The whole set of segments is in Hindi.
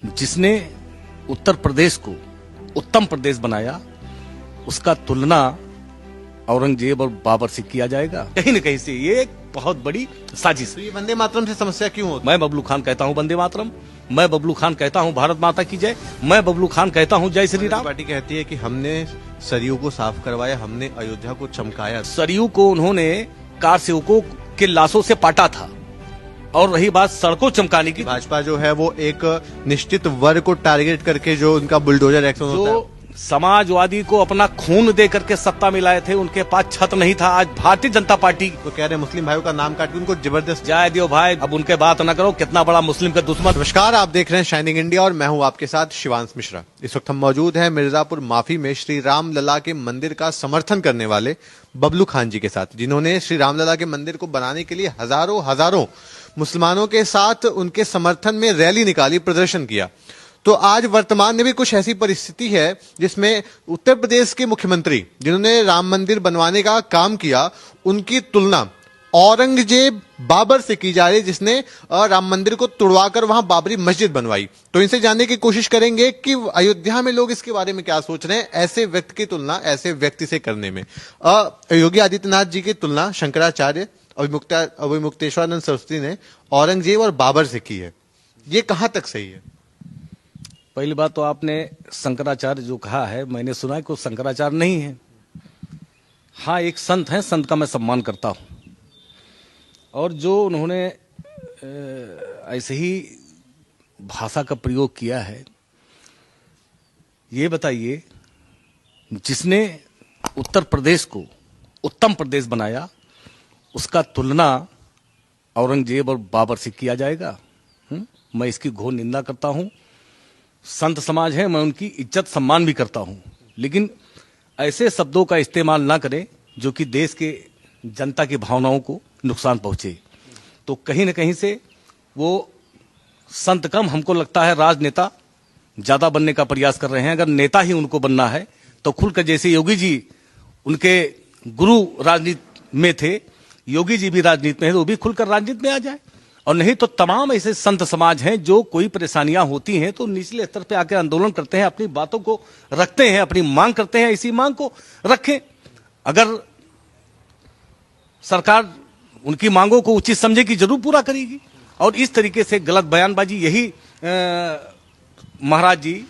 जिसने उत्तर प्रदेश को उत्तम प्रदेश बनाया, उसका तुलना औरंगजेब और बाबर से किया जाएगा। कहीं न कहीं से ये एक बहुत बड़ी साजिश है। तो ये वंदे मातरम से समस्या क्यों होती है? मैं बबलू खान कहता हूं वंदे मातरम, मैं बबलू खान कहता हूं भारत माता की जय, मैं बबलू खान कहता हूं जय श्री राम। पार्टी कहती है कि हमने सरयू को साफ करवाया, हमने अयोध्या को चमकाया। सरयू को उन्होंने कार सेवकों के लाशों से पाटा था। और रही बात सड़कों चमकाने की, भाजपा जो है वो एक निश्चित वर्ग को टारगेट करके जो उनका बुलडोजर एक्शन होता है, जो समाजवादी को अपना खून दे करके सत्ता में लाए थे, उनके पास छत नहीं था। आज भारतीय जनता पार्टी तो कह रहे मुस्लिम भाइयों का नाम काट के उनको जबरदस्त। जाए दियो भाई, अब उनके बात न करो, कितना बड़ा मुस्लिम का दुश्मन। नमस्कार, आप देख रहे हैं शाइनिंग इंडिया और मैं हूं आपके साथ शिवांश मिश्रा। इस वक्त हम मौजूद हैं मिर्जापुर माफी में श्री राम लला के मंदिर का समर्थन करने वाले बबलू खान जी के साथ, जिन्होंने श्री राम लला के मंदिर को बनाने के लिए हजारों मुसलमानों के साथ उनके समर्थन में रैली निकाली, प्रदर्शन किया। तो आज वर्तमान में भी कुछ ऐसी परिस्थिति है जिसमें उत्तर प्रदेश के मुख्यमंत्री, जिन्होंने राम मंदिर बनवाने का काम किया, उनकी तुलना औरंगजेब बाबर से की जा रही है, जिसने राम मंदिर को तुड़वाकर वहां बाबरी मस्जिद बनवाई। तो इनसे जानने की कोशिश करेंगे कि अयोध्या में लोग इसके बारे में क्या सोच रहे हैं, ऐसे व्यक्ति की तुलना ऐसे व्यक्ति से करने में। योगी आदित्यनाथ जी की तुलना शंकराचार्य अभिमुक्तेश्वरानंद सरस्वती ने औरंगजेब और बाबर से की है। ये कहां तक सही है? पहली बात तो आपने शंकराचार्य जो कहा है, मैंने सुना है कि वो शंकराचार्य नहीं है। हाँ, एक संत है, संत का मैं सम्मान करता हूं। और जो उन्होंने ऐसे ही भाषा का प्रयोग किया है, ये बताइए, जिसने उत्तर प्रदेश को उत्तम प्रदेश बनाया, उसका तुलना औरंगजेब और बाबर से किया जाएगा? मैं इसकी घोर निंदा करता हूं। संत समाज है, मैं उनकी इज्जत सम्मान भी करता हूं, लेकिन ऐसे शब्दों का इस्तेमाल ना करें जो कि देश के जनता की भावनाओं को नुकसान पहुंचे। तो कहीं न कहीं से वो संत कम, हमको लगता है राजनेता ज्यादा बनने का प्रयास कर रहे हैं। अगर नेता ही उनको बनना है तो खुलकर, जैसे योगी जी उनके गुरु राजनीति में थे, योगी जी भी राजनीति में है, तो वो भी खुलकर राजनीति में आ जाए। और नहीं तो तमाम ऐसे संत समाज हैं जो कोई परेशानियां होती हैं तो निचले स्तर पे आकर आंदोलन करते हैं, अपनी बातों को रखते हैं, अपनी मांग करते हैं। इसी मांग को रखें। अगर सरकार उनकी मांगों को उचित समझेगी, जरूर पूरा करेगी। और इस तरीके से गलत बयानबाजी, यही महाराज जी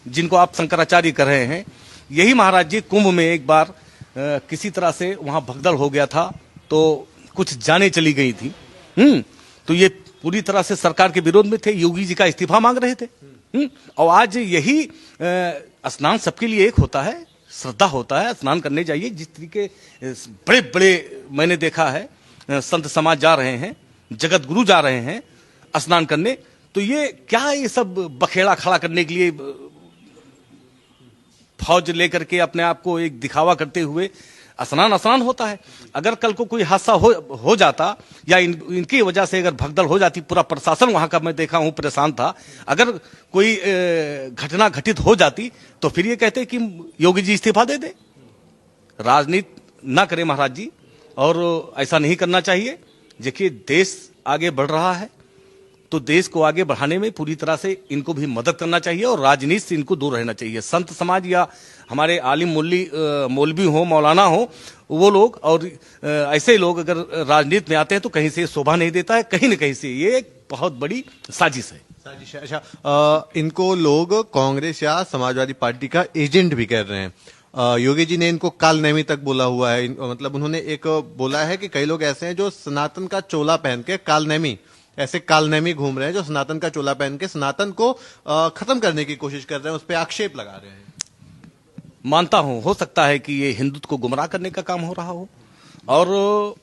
जिनको आप शंकराचार्य कर रहे हैं, यही महाराज जी कुंभ में एक बार किसी तरह से वहां भगदड़ हो गया था, तो कुछ जानें चली गई थी। तो ये पूरी तरह से सरकार के विरोध में थे, योगी जी का इस्तीफा मांग रहे थे। और आज यही स्नान सबके लिए एक होता है, श्रद्धा होता है, स्नान करने जाइए। जिस तरीके बड़े बड़े मैंने देखा है संत समाज जा रहे हैं, जगत गुरु जा रहे हैं स्नान करने, तो ये क्या, ये सब बखेड़ा खड़ा करने के लिए फौज लेकर के अपने आप को एक दिखावा करते हुए स्नान होता है। अगर कल को कोई हादसा हो जाता या इनकी वजह से अगर भगदड़ हो जाती, पूरा प्रशासन वहां का मैं देखा हूं परेशान था, अगर कोई घटना घटित हो जाती तो फिर ये कहते कि योगी जी इस्तीफा दे दे। राजनीति ना करें महाराज जी, और ऐसा नहीं करना चाहिए। देखिए, देश आगे बढ़ रहा है तो देश को आगे बढ़ाने में पूरी तरह से इनको भी मदद करना चाहिए और राजनीति से इनको दूर रहना चाहिए। संत समाज या हमारे आलिम मौलवी हो, मौलाना हो, वो लोग और ऐसे लोग अगर राजनीति में आते हैं तो कहीं से शोभा नहीं देता है, कहीं न कहीं से ये एक बहुत बड़ी साजिश है। अच्छा, इनको लोग कांग्रेस या समाजवादी पार्टी का एजेंट भी कह रहे हैं। योगी जी ने इनको काल नैमी तक बोला हुआ है। मतलब उन्होंने एक बोला है कि कई लोग ऐसे हैं जो सनातन का चोला पहन के ऐसे कालनेमी घूम रहे हैं, जो सनातन का चोला पहन के सनातन को खत्म करने की कोशिश कर रहे हैं, उस पर आक्षेप लगा रहे हैं। मानता हूं, हो सकता है कि ये हिंदुत्व को गुमराह करने का काम हो रहा हो। और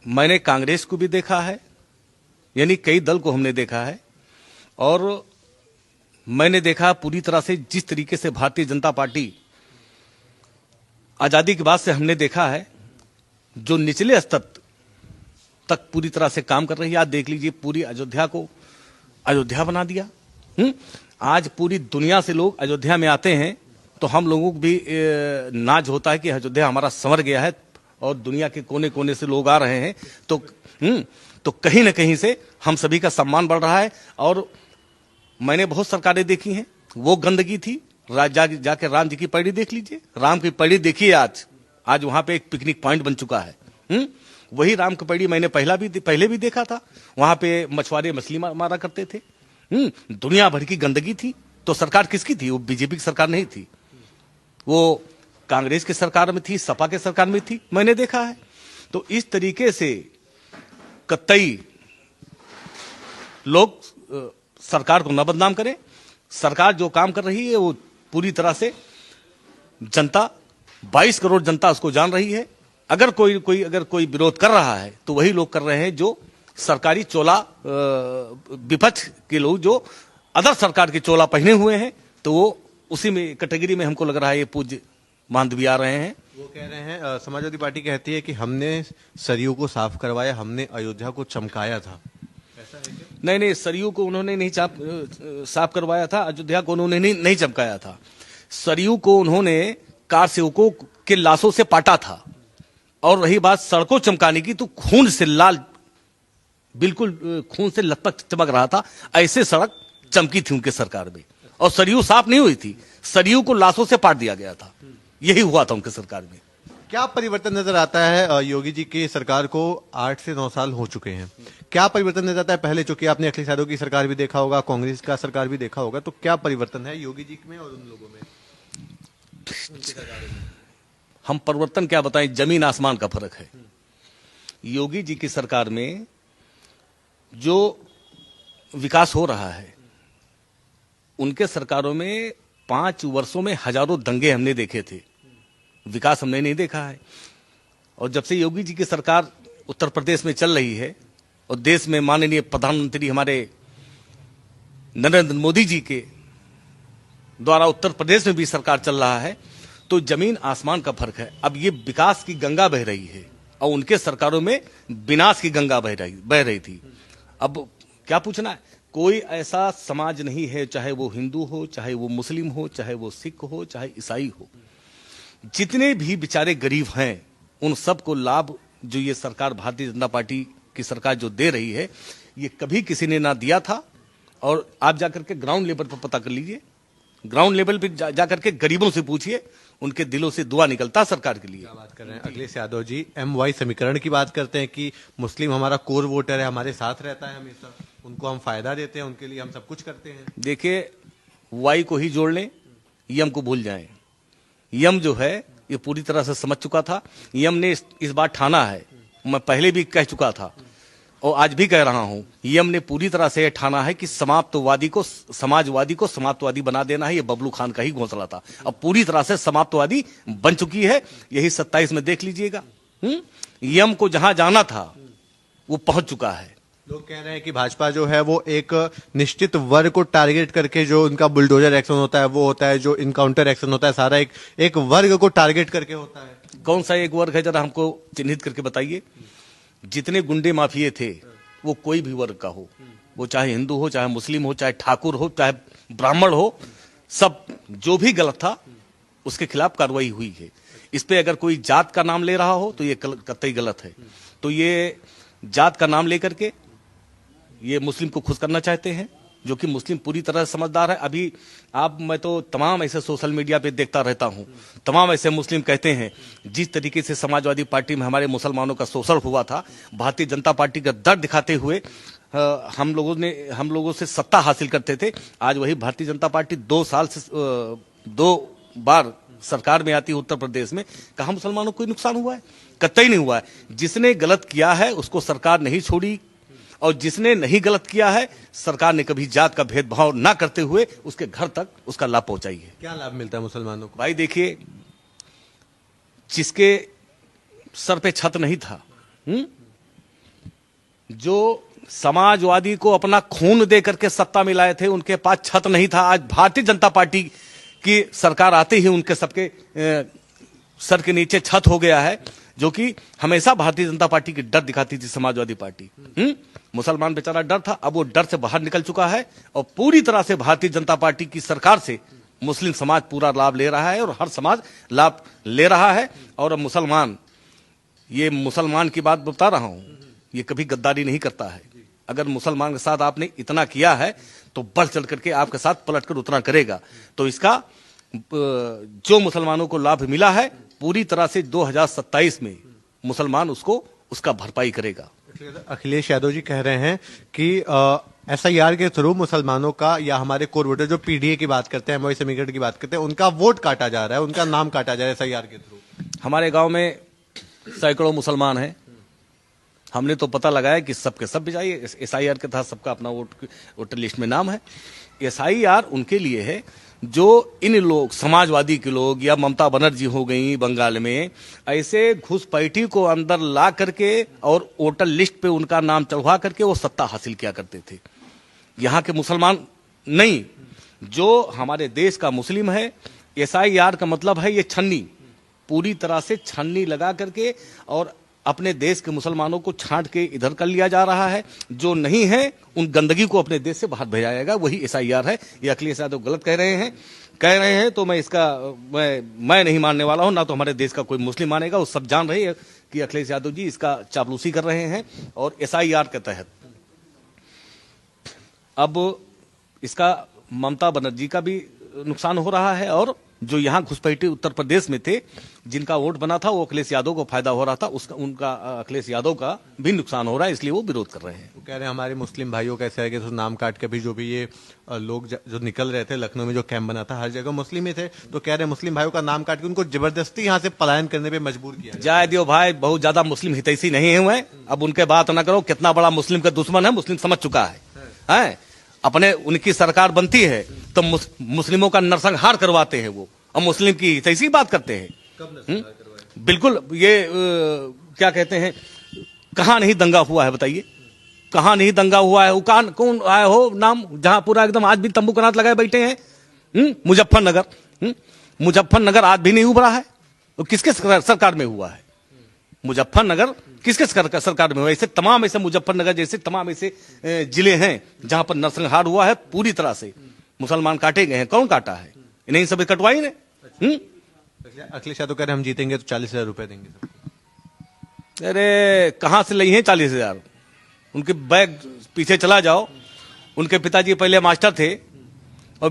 मैंने कांग्रेस को भी देखा है, यानी कई दल को हमने देखा है, और मैंने देखा पूरी तरह से जिस तरीके से भारतीय जनता पार्टी आजादी के बाद से हमने देखा है, जो निचले स्तर तक पूरी तरह से काम कर रही है। आज देख लीजिए, पूरी अयोध्या को अयोध्या बना दिया। आज पूरी दुनिया से लोग अयोध्या में आते हैं तो हम लोगों को भी नाज होता है कि अयोध्या हमारा संवर गया है और दुनिया के कोने कोने से लोग आ रहे हैं। तो कहीं न कहीं से हम सभी का सम्मान बढ़ रहा है। और मैंने बहुत सरकारें देखी हैं, वो गंदगी थी। जाके राम जी की पैड़ी देख लीजिए, राम की पैड़ी देखिए आज वहां पे एक पिकनिक पॉइंट बन चुका है। वही राम की पैड़ी मैंने पहले भी देखा था। वहां पे मछुआरे मछली मारा करते थे। दुनिया भर की गंदगी थी। तो सरकार किसकी थी? वो बीजेपी की सरकार नहीं थी, वो कांग्रेस की सरकार में थी, सपा के सरकार में थी, मैंने देखा है। तो इस तरीके से कतई लोग सरकार को न बदनाम करें। सरकार जो काम कर रही है वो पूरी तरह से जनता, 22 करोड़ जनता उसको जान रही है। अगर कोई विरोध कर रहा है तो वही लोग कर रहे हैं जो सरकारी चोला, विपक्ष के लोग जो अदर सरकार के चोला पहने हुए हैं, तो वो उसी में कैटेगरी में हमको लग रहा है ये पूज्य मानदवी आ रहे हैं। वो कह रहे हैं, समाजवादी पार्टी कहती है कि हमने सरयू को साफ करवाया, हमने अयोध्या को चमकाया था। ऐसा है क्या? नहीं, सरयू को उन्होंने नहीं साफ करवाया था, अयोध्या को उन्होंने नहीं चमकाया था। सरयू को उन्होंने कार सेवकों के लाशों से पाटा था। और रही बात सड़कों चमकाने की, तो खून से लाल, बिल्कुल खून से लथपथ चमक रहा था, ऐसे सड़क चमकी थी उनके सरकार में। और सरयू साफ नहीं हुई थी, सरयू को लाशों से पाट दिया गया था। यही हुआ था उनके सरकार में। क्या परिवर्तन नजर आता है? योगी जी की सरकार को 8 से 9 साल हो चुके हैं। क्या परिवर्तन नजर आता है? पहले चूंकि आपने अखिलेश यादव की सरकार भी देखा होगा, कांग्रेस का सरकार भी देखा होगा, तो क्या परिवर्तन है योगी जी में और उन लोगों में? हम परिवर्तन क्या बताएं, जमीन आसमान का फर्क है। योगी जी की सरकार में जो विकास हो रहा है, उनके सरकारों में 5 वर्षों में हजारों दंगे हमने देखे थे, विकास हमने नहीं देखा है। और जब से योगी जी की सरकार उत्तर प्रदेश में चल रही है और देश में माननीय प्रधानमंत्री हमारे नरेंद्र मोदी जी के द्वारा उत्तर प्रदेश में भी सरकार चल रहा है, तो जमीन आसमान का फर्क है। अब ये विकास की गंगा बह रही है और उनके सरकारों में विनाश की गंगा बह रही थी। अब क्या पूछना है? कोई ऐसा समाज नहीं है, चाहे वो हिंदू हो, चाहे वो मुस्लिम हो, चाहे वो सिख हो, चाहे ईसाई हो, जितने भी बेचारे गरीब हैं, उन सबको लाभ जो ये सरकार, भारतीय जनता पार्टी की सरकार जो दे रही है, ये कभी किसी ने ना दिया था। और आप जाकर के ग्राउंड लेवल पर पता कर लीजिए, ग्राउंड लेवल पर जाकर के गरीबों से पूछिए, उनके दिलों से दुआ निकलता सरकार के लिए। क्या बात कर रहे हैं अखिलेश यादव जी? MY समीकरण की बात करते हैं कि मुस्लिम हमारा कोर वोटर है, हमारे साथ रहता है हमेशा, उनको हम फायदा देते हैं, उनके लिए हम सब कुछ करते हैं। देखिए, वाई को ही जोड़ लें, यम को भूल जाएं। यम जो है ये पूरी तरह से समझ चुका था। यम ने इस बार ठाना है, मैं पहले भी कह चुका था और आज भी कह रहा हूं, यम ने पूरी तरह से ठाना है कि समाजवादी को समाजवादी बना देना है। ये बबलू खान का ही घोंसला था, अब पूरी तरह से समाजवादी बन चुकी है। यही 27 में देख लीजिएगा। यम को जहां जाना था वो पहुंच चुका है। लोग कह रहे हैं कि भाजपा जो है वो एक निश्चित वर्ग को टारगेट करके, जो उनका बुलडोजर एक्शन होता है वो होता है, जो इनकाउंटर एक्शन होता है सारा एक वर्ग को टारगेट करके होता है। कौन सा एक वर्ग है, जरा हमको चिन्हित करके बताइए। जितने गुंडे माफिए थे वो कोई भी वर्ग का हो, वो चाहे हिंदू हो, चाहे मुस्लिम हो, चाहे ठाकुर हो, चाहे ब्राह्मण हो, सब जो भी गलत था उसके खिलाफ कार्रवाई हुई है। इस पे अगर कोई जात का नाम ले रहा हो तो ये कतई गलत है। तो ये जात का नाम लेकर के ये मुस्लिम को खुश करना चाहते हैं, जो कि मुस्लिम पूरी तरह से समझदार है। अभी मैं तो तमाम ऐसे सोशल मीडिया पे देखता रहता हूं, तमाम ऐसे मुस्लिम कहते हैं जिस तरीके से समाजवादी पार्टी में हमारे मुसलमानों का शोषण हुआ था, भारतीय जनता पार्टी का दर्द दिखाते हुए हम लोगों से सत्ता हासिल करते थे। आज वही भारतीय जनता पार्टी 2 साल से 2 बार सरकार में आती है उत्तर प्रदेश में, कहां मुसलमानों को कोई नुकसान हुआ है? कतई नहीं हुआ है। जिसने गलत किया है उसको सरकार नहीं छोड़ी, और जिसने नहीं गलत किया है सरकार ने कभी जात का भेदभाव ना करते हुए उसके घर तक उसका लाभ पहुंचाई है। क्या लाभ मिलता है मुसलमानों को? भाई देखिए, जिसके सर पे छत नहीं था, जो समाजवादी को अपना खून दे करके सत्ता में लाए थे, उनके पास छत नहीं था। आज भारतीय जनता पार्टी की सरकार आते ही उनके सबके सर के नीचे छत हो गया है, जो कि हमेशा भारतीय जनता पार्टी की डर दिखाती थी समाजवादी पार्टी। मुसलमान बेचारा डर था, अब वो डर से बाहर निकल चुका है और पूरी तरह से भारतीय जनता पार्टी की सरकार से मुस्लिम समाज पूरा लाभ ले रहा है और हर समाज लाभ ले रहा है। और मुसलमान की बात बता रहा हूं, ये कभी गद्दारी नहीं करता है। अगर मुसलमान के साथ आपने इतना किया है तो बढ़ चढ़ करके आपके साथ पलटकर उतना करेगा। तो इसका जो मुसलमानों को लाभ मिला है पूरी तरह से 2027 में मुसलमान उसको उसका भरपाई करेगा। अखिलेश यादव जी कह रहे हैं कि SIR के थ्रू मुसलमानों का या हमारे कोर वोटर जो PDA की बात करते हैं, एमओआई समीकरण की बात करते हैं, उनका वोट काटा जा रहा है, उनका नाम काटा जा रहा है SIR के थ्रू। हमारे गांव में सैकड़ों मुसलमान हैं। हमने तो पता लगाया कि सबके सब जाइए, SIR के तहत सबका अपना वोटर लिस्ट में नाम है। SIR उनके लिए है जो इन लोग समाजवादी के लोग या ममता बनर्जी हो गई बंगाल में, ऐसे घुसपैठी को अंदर ला करके और वोटर लिस्ट पे उनका नाम चढ़वा करके वो सत्ता हासिल किया करते थे। यहाँ के मुसलमान नहीं, जो हमारे देश का मुस्लिम है, SIR का मतलब है ये छन्नी, पूरी तरह से छन्नी लगा करके और अपने देश के मुसलमानों को छांट के इधर कर लिया जा रहा है। जो नहीं है उन गंदगी को अपने देश से बाहर भेजा जाएगा, वही SIR है। ये अखिलेश यादव गलत कह रहे हैं तो मैं इसका मैं नहीं मानने वाला हूं, ना तो हमारे देश का कोई मुस्लिम मानेगा। वो सब जान रहे हैं कि अखिलेश यादव जी इसका चापलूसी कर रहे हैं और SIR के तहत अब इसका ममता बनर्जी का भी नुकसान हो रहा है और जो यहाँ घुसपैठी उत्तर प्रदेश में थे जिनका वोट बना था वो अखिलेश यादव को फायदा हो रहा था, उनका अखिलेश यादव का भी नुकसान हो रहा है, इसलिए वो विरोध कर रहे हैं। वो कह रहे हैं हमारे मुस्लिम भाइयों का ऐसा है कि तो नाम काट के भी जो भी ये लोग जो निकल रहे थे, लखनऊ में जो कैंप बना था हर जगह मुस्लिम ही थे, तो कह रहे हैं मुस्लिम भाइयों का नाम काट के उनको जबरदस्ती यहाँ से पलायन करने पर मजबूर किया जाए दियो भाई, बहुत ज्यादा मुस्लिम हितैषी नहीं हुए, अब उनके बात ना करो। कितना बड़ा मुस्लिम का दुश्मन है मुस्लिम समझ चुका है। अपने उनकी सरकार बनती है तो मुस्लिमों का नरसंहार करवाते हैं वो, और मुस्लिम की हितैषी बात करते हैं। बिल्कुल, ये क्या कहते हैं, कहां नहीं दंगा हुआ है बताइए, कहां नहीं दंगा हुआ है। कौन आया हो नाम जहां पूरा एकदम आज भी तंबू कनात लगाए बैठे हैं। मुजफ्फरनगर आज भी नहीं उभरा है। तो किसके सरकार में हुआ है? मुजफ्फरनगर किसके सरकार में हुआ? ऐसे तमाम ऐसे मुजफ्फरनगर जैसे तमाम ऐसे जिले हैं जहां पर नरसंहार हुआ है, पूरी तरह से मुसलमान काटे गए हैं। कौन काटा है? इन्हें सब कटवाई ने। अखिलेश यादव कह रहे हम जीतेंगे तो 40,000 रुपए देंगे। अरे कहां से ली हैं 40,000? उनके बैग पीछे चला जाओ, उनके पिताजी पहले मास्टर थे और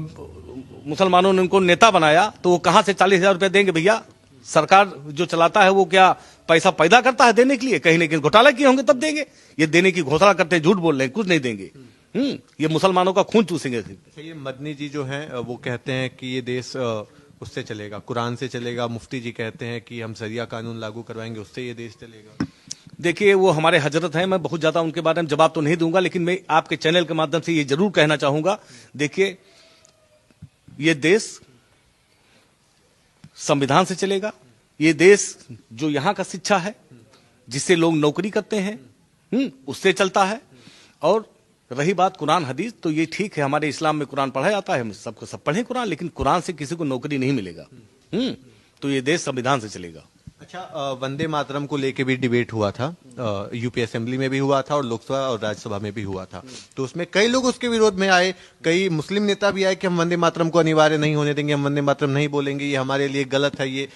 मुसलमानों ने उनको नेता बनाया, तो वो कहां से 40,000 रुपए देंगे भैया? सरकार जो चलाता है वो क्या पैसा पैदा करता है देने के लिए? कहीं ना कहीं घोटाला किए होंगे तब देंगे। ये देने की घोषणा करते हैं, झूठ बोल रहे हैं, कुछ नहीं देंगे। ये मुसलमानों का खून चूसेंगे। ये मदनी जी जो हैं वो कहते हैं कि ये देश उससे चलेगा, कुरान से चलेगा। मुफ्ती जी कहते हैं कि हम शरिया कानून लागू करवाएंगे, उससे ये देश चलेगा। देखिए, वो हमारे हजरत हैं, मैं बहुत ज्यादा उनके बारे में जवाब तो नहीं दूंगा, लेकिन मैं आपके चैनल के माध्यम से ये जरूर कहना चाहूंगा, देखिए ये देश संविधान से चलेगा। ये देश जो यहाँ का शिक्षा है, जिससे लोग नौकरी करते हैं, उससे चलता है। और रही बात कुरान हदीस, तो ये ठीक है, हमारे इस्लाम में कुरान पढ़ा जाता है, हम सबको सब पढ़ें कुरान, लेकिन कुरान से किसी को नौकरी नहीं मिलेगा। तो ये देश संविधान से चलेगा। अच्छा, वंदे मातरम को लेके भी डिबेट हुआ था, यूपी असेंबली में भी हुआ था और लोकसभा और राज्यसभा में भी हुआ था। तो उसमें कई लोग उसके विरोध में आए, कई मुस्लिम नेता भी आए कि हम वंदे मातरम को अनिवार्य नहीं होने देंगे, हम वंदे मातरम नहीं बोलेंगे, ये हमारे लिए गलत है। ये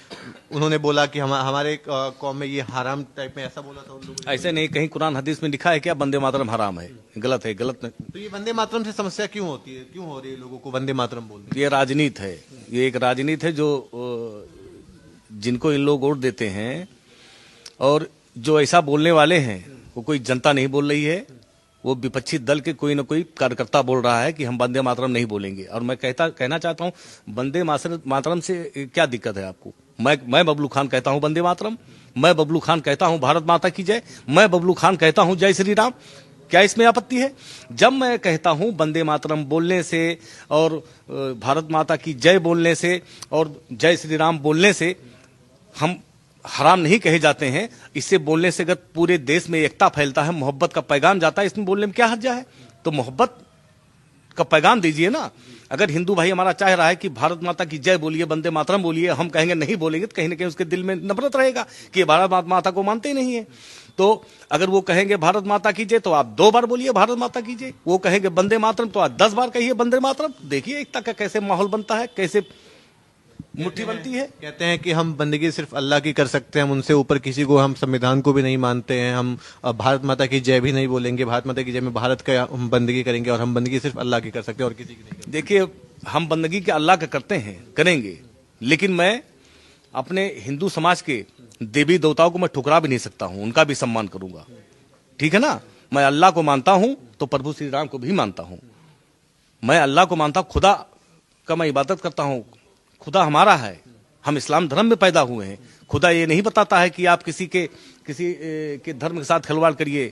उन्होंने बोला कि हमारे कौम में ये हराम टाइप में, ऐसा बोला था उन लोगों ने। ऐसे नहीं, कहीं कुरान हदीस में लिखा है क्या वंदे मातरम हराम है? गलत है, गलत नहीं। तो ये वंदे मातरम से समस्या क्यों होती है, क्यों हो रही है लोगों को वंदे मातरम बोलने? ये राजनीति है, ये एक राजनीति है जो जिनको इन लोग वोट देते हैं, और जो ऐसा बोलने वाले हैं वो कोई जनता नहीं बोल रही है, वो विपक्षी दल के कोई ना कोई कार्यकर्ता बोल रहा है कि हम वंदे मातरम नहीं बोलेंगे। और मैं कहना चाहता हूं, वंदे मातरम से क्या दिक्कत है आपको? मैं बबलू खान कहता हूं वंदे मातरम, मैं बबलू खान कहता हूं भारत माता की जय, मैं बबलू खान कहता हूं जय श्री राम। क्या इसमें आपत्ति है? जब मैं कहता हूं वंदे मातरम बोलने से और भारत माता की जय बोलने से और जय श्री राम बोलने से हम हराम नहीं कहे जाते हैं। इससे बोलने से अगर पूरे देश में एकता फैलता है, मोहब्बत का पैगाम जाता है, इसमें बोलने में क्या हर्जा है? तो मोहब्बत का पैगाम दीजिए ना। अगर हिंदू भाई हमारा चाह रहा है कि भारत माता की जय बोलिए, वंदे मातरम बोलिए, हम कहेंगे नहीं बोलेंगे, तो कहीं ना कहीं उसके दिल में नफरत रहेगा कि ये भारत माता को मानते ही नहीं है। तो अगर वो कहेंगे भारत माता की जय, तो आप 2 बार बोलिए भारत माता की जय। वो कहेंगे वंदे मातरम, तो आप 10 बार कहिए वंदे मातरम। देखिए एकता का कैसे माहौल बनता है, कैसे मुट्ठी बनती है। कहते हैं कि हम बंदगी सिर्फ अल्लाह की कर सकते हैं, हम उनसे ऊपर किसी को, हम संविधान को भी नहीं मानते हैं, हम भारत माता की जय भी नहीं बोलेंगे, भारत माता की जय में भारत का हम बंदगी करेंगे और हम बंदगी सिर्फ अल्लाह की कर सकते हैं और किसी की नहीं। देखिए, हम बंदगी के अल्लाह का करते हैं, करेंगे, लेकिन मैं अपने हिंदू समाज के देवी देवताओं को मैं ठुकरा भी नहीं सकता हूं, उनका भी सम्मान करूंगा। ठीक है ना। मैं अल्लाह को मानता हूं तो प्रभु श्री राम को भी मानता हूं। मैं अल्लाह को मानता हूं, खुदा का मैं इबादत करता हूं। खुदा हमारा है, हम इस्लाम धर्म में पैदा हुए हैं। खुदा ये नहीं बताता है कि आप किसी के धर्म के साथ खिलवाड़ करिए।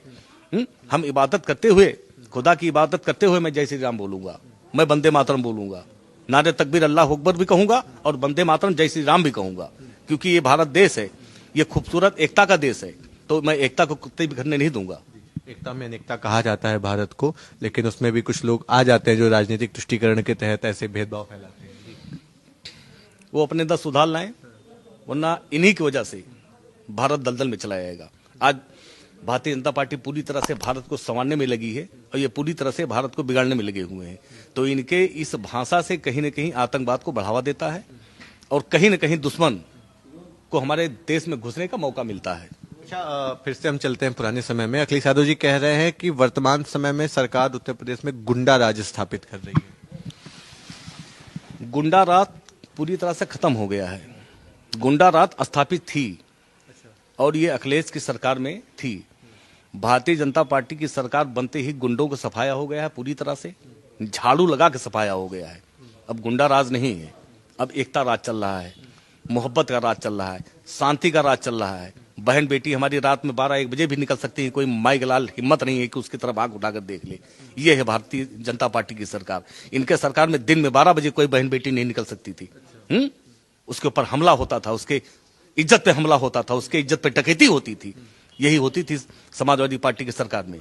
हम इबादत करते हुए, खुदा की इबादत करते हुए मैं जय श्री राम बोलूंगा, मैं वंदे मातरम बोलूंगा, नारे तकबीर अल्लाह अकबर भी कहूंगा और वंदे मातरम जय श्री राम भी कहूंगा। क्योंकि ये भारत देश है, ये खूबसूरत एकता का देश है, तो मैं एकता को कुत्ते भी करने नहीं दूंगा। एकता में अनेकता कहा जाता है भारत को, लेकिन उसमें भी कुछ लोग आ जाते हैं जो राजनीतिक तुष्टीकरण के तहत ऐसे भेदभाव फैलाते हैं। वो अपने अंदर सुधार लाएं, वरना इन्हीं की वजह से भारत दलदल में चला जाएगा। आज भारतीय जनता पार्टी पूरी तरह से भारत को संवारने में लगी है और ये पूरी तरह से भारत को बिगाड़ने में लगे हुए हैं। तो इनके इस भाषा से कहीं न कहीं आतंकवाद को बढ़ावा देता है और कहीं न कहीं दुश्मन को हमारे देश में घुसने का मौका मिलता है। अच्छा, फिर से हम चलते हैं पुराने समय में। अखिलेश यादव जी कह रहे हैं कि वर्तमान समय में सरकार उत्तर प्रदेश में गुंडा राज स्थापित कर रही है। गुंडा राज पूरी तरह से खत्म हो गया है। गुंडा राज स्थापित थी और ये अखिलेश की सरकार में थी। भारतीय जनता पार्टी की सरकार बनते ही गुंडों को सफाया हो गया है, पूरी तरह से झाड़ू लगा के सफाया हो गया है। अब गुंडा राज नहीं है, अब एकता राज चल रहा है, मोहब्बत का राज चल रहा है, शांति का राज चल रहा है। बहन बेटी हमारी रात में 12-1 बजे भी निकल सकती है, कोई माई गलाल हिम्मत नहीं है कि उसकी तरफ आंख उठाकर देख ले। ये है भारतीय जनता पार्टी की सरकार। इनके सरकार में दिन में 12 बजे कोई बहन बेटी नहीं निकल सकती थी। उसके ऊपर हमला होता था, उसके इज्जत पे हमला होता था, उसके इज्जत पे डकैती होती थी। यही होती थी समाजवादी पार्टी की सरकार में।